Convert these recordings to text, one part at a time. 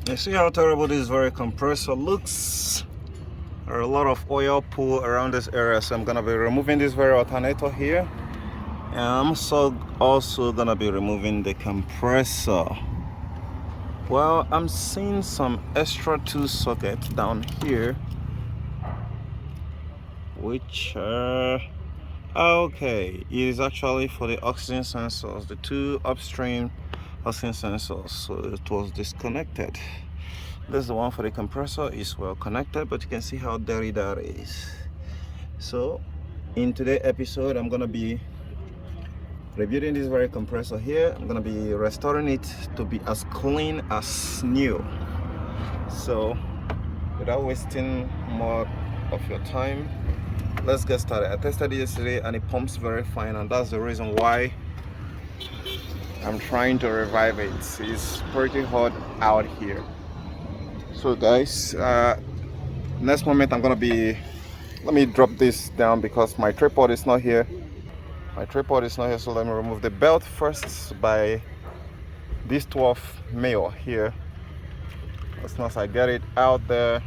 You see how terrible this very compressor looks? There are a lot of oil pool around this area, so I'm gonna be removing this very alternator here, and I'm also gonna be removing the compressor. Well, I'm seeing some extra 2 sockets down here, which okay, it is actually for the oxygen sensors, the 2 upstream oxygen sensors, so it was disconnected. This is the one for the compressor, is well connected, but you can see how dirty that is. So in today's episode, I'm gonna be rebuilding this very compressor here. I'm gonna be restoring it to be as clean as new. So without wasting more of your time, let's get started. I tested it yesterday and it pumps very fine, and that's the reason why I'm trying to revive it. It's pretty hot out here. So guys, next moment I'm gonna be, let me drop this down because my tripod is not here. So let me remove the belt first by this 12 mil here. As soon as I get it out there,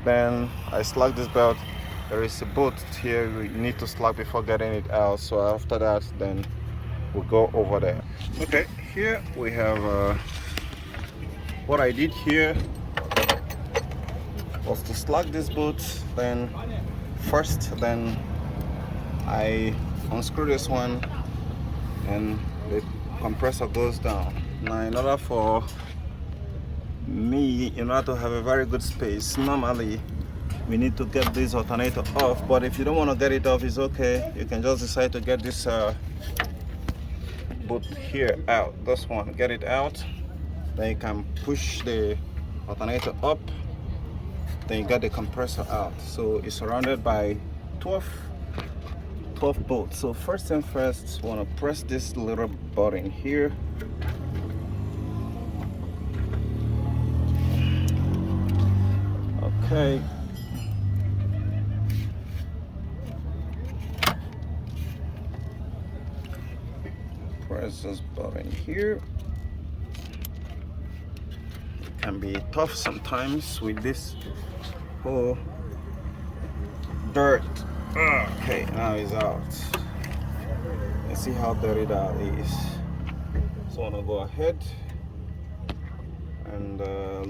then I slack this belt. There is a bolt here you need to slack before getting it out, so after that then we'll go over there. Okay, here we have what I did here was to slack this bolt, then I unscrew this one and the compressor goes down. Now in order to have a very good space, normally we need to get this alternator off, but if you don't want to get it off, it's okay. You can just decide to get this bolt here out, this one, get it out, then you can push the alternator up, then you get the compressor out. So it's surrounded by 12 bolts. So first thing first, want to press this little button here. Okay, press this button here. It can be tough sometimes with this whole dirt. Okay, now it's out. Let's see how dirty that is. So I'm gonna go ahead and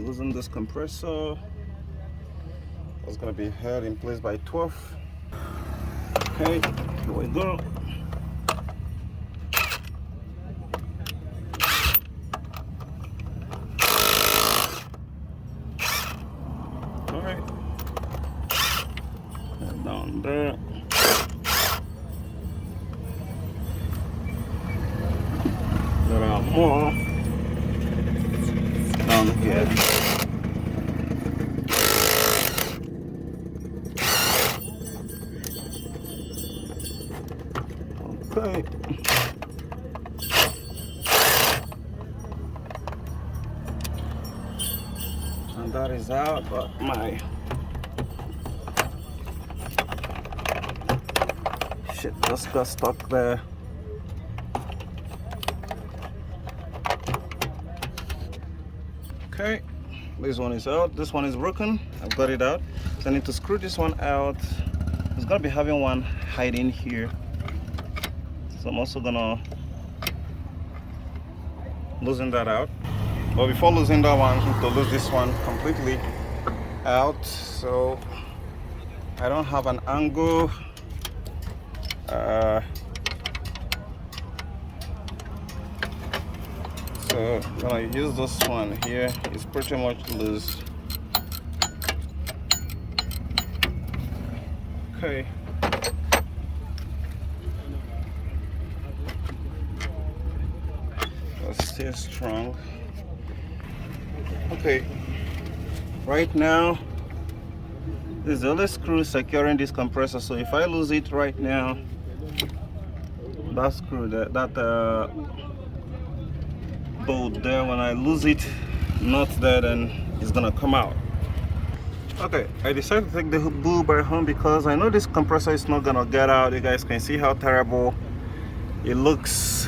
loosen this compressor. It's gonna be held in place by 12. Okay, here we go. All right, and down there. There are more down here. Okay. And that is out, but my shit just got stuck there. Okay, this one is out. This one is broken. I've got it out. So I need to screw this one out. It's gonna be having one hiding here. So I'm also gonna loosen that out. But before losing that one, I need to lose this one completely out. So I don't have an angle. So I'm gonna use this one here. It's pretty much loose. Okay. It's still strong. Okay. Right now, this is the only screw securing this compressor. So if I lose it right now, that screw, that bolt there, when I lose it, not there, then it's gonna come out. Okay, I decided to take the bull by home because I know this compressor is not gonna get out. You guys can see how terrible it looks.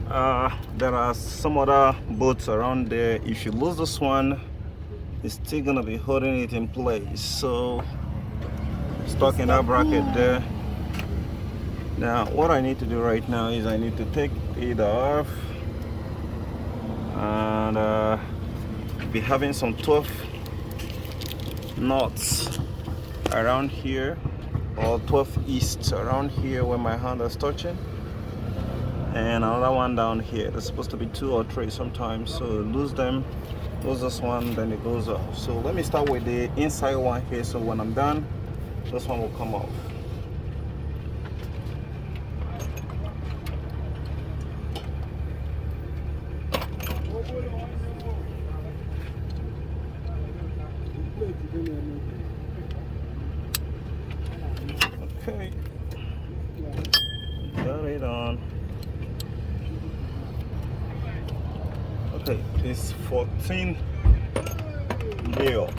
there are some other bolts around there. If you lose this one, it's still gonna be holding it in place, so stuck in that bracket there. Now what I need to do right now is I need to take it off, and be having some 12 knots around here, or 12 east around here where my hand is touching, and another one down here. There's supposed to be 2 or 3 sometimes, so lose them, lose this one, then it goes off. So let me start with the inside one here, so when I'm done, this one will come off. Okay, got it on. Okay, it's 14 mil.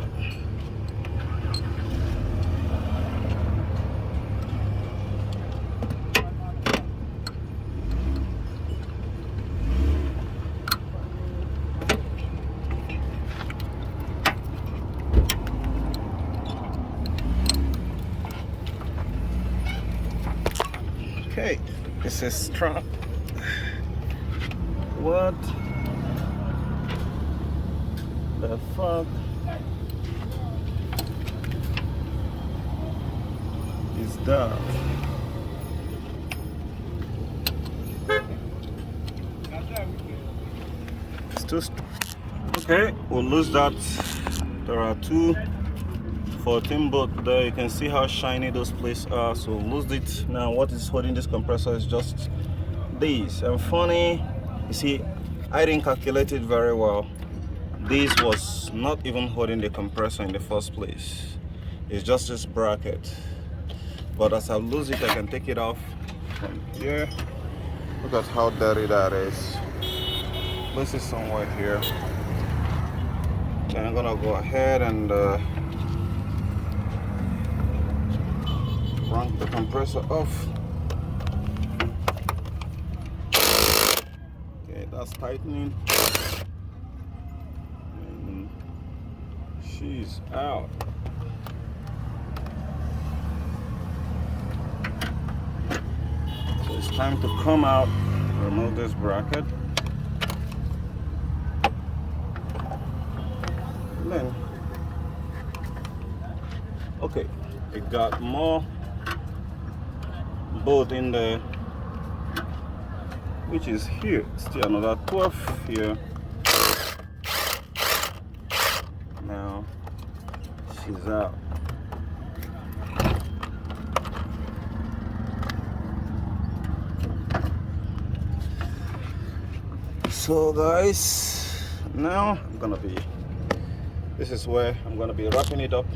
Okay, this is strap. What the fuck is that? It's too okay, we'll lose that. There are 2 14 bolts there. You can see how shiny those plates are, so lose it. Now what is holding this compressor is just this. And funny, you see, I didn't calculate it very well. This was not even holding the compressor in the first place. It's just this bracket. But as I lose it, I can take it off from here. Look at how dirty that is. This is somewhere here. Then I'm gonna go ahead and crank the compressor off. Okay, that's tightening. And she's out. So it's time to come out, remove this bracket. And then, okay, it got more bolt in there, which is here. Still another 12 here. Now she's out. So guys, now this is where I'm gonna be wrapping it up.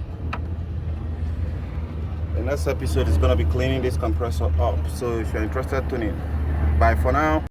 The next episode is going to be cleaning this compressor up. So if you're interested, tune in. Bye for now.